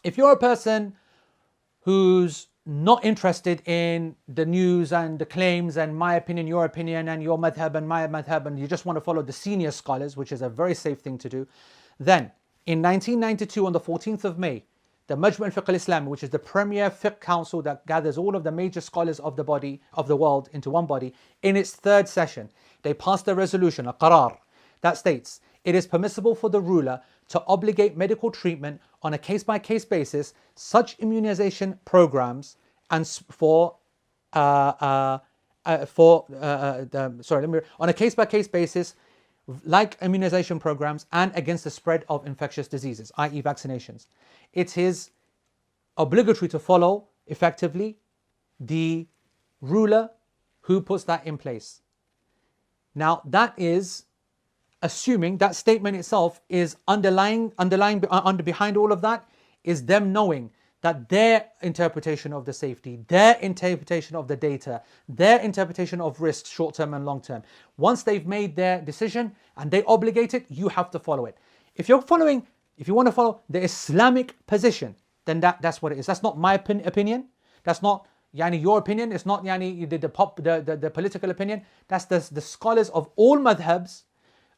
If you're a person who's not interested in the news and the claims and my opinion, your opinion, and your madhab and my madhab, and you just want to follow the senior scholars, which is a very safe thing to do, then in 1992, on the 14th of May, the Majma' al-Fiqh al-Islami, which is the premier fiqh council that gathers all of the major scholars of the world into one body, in its third session, they passed a resolution, a qarar, that states, it is permissible for the ruler to obligate medical treatment on a case-by-case basis, such immunization programs, and on a case-by-case basis, like immunization programs and against the spread of infectious diseases, i.e. vaccinations. It is obligatory to follow effectively the ruler who puts that in place. Now that is assuming that statement itself is behind all of that is them knowing that their interpretation of the safety, their interpretation of the data, their interpretation of risks, short-term and long-term, once they've made their decision and they obligate it, you have to follow it. If you want to follow the Islamic position, then that's what it is. That's not my opinion. That's not your opinion. It's not the political opinion. That's the scholars of all madhabs,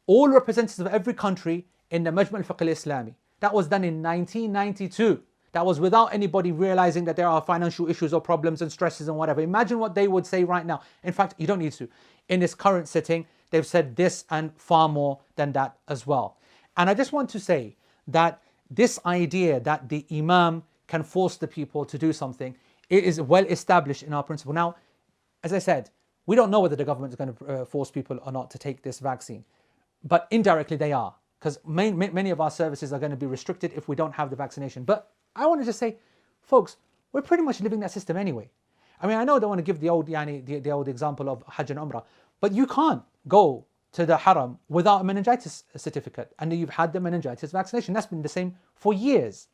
all representatives of every country in the Majma' al-Fiqh al-Islami. That was done in 1992. That was without anybody realizing that there are financial issues or problems and stresses and whatever. Imagine what they would say right now. In fact, you don't need to. In this current sitting, they've said this and far more than that as well. And I just want to say that this idea that the Imam can force the people to do something, it is well established in our principle. Now, as I said, we don't know whether the government is going to force people or not to take this vaccine. But indirectly they are, because many of our services are going to be restricted if we don't have the vaccination. But I want to just say, folks, we're pretty much living that system anyway. I mean, I know I don't want to give the old example of Hajj and Umrah, but you can't go to the Haram without a meningitis certificate, and you've had the meningitis vaccination. That's been the same for years.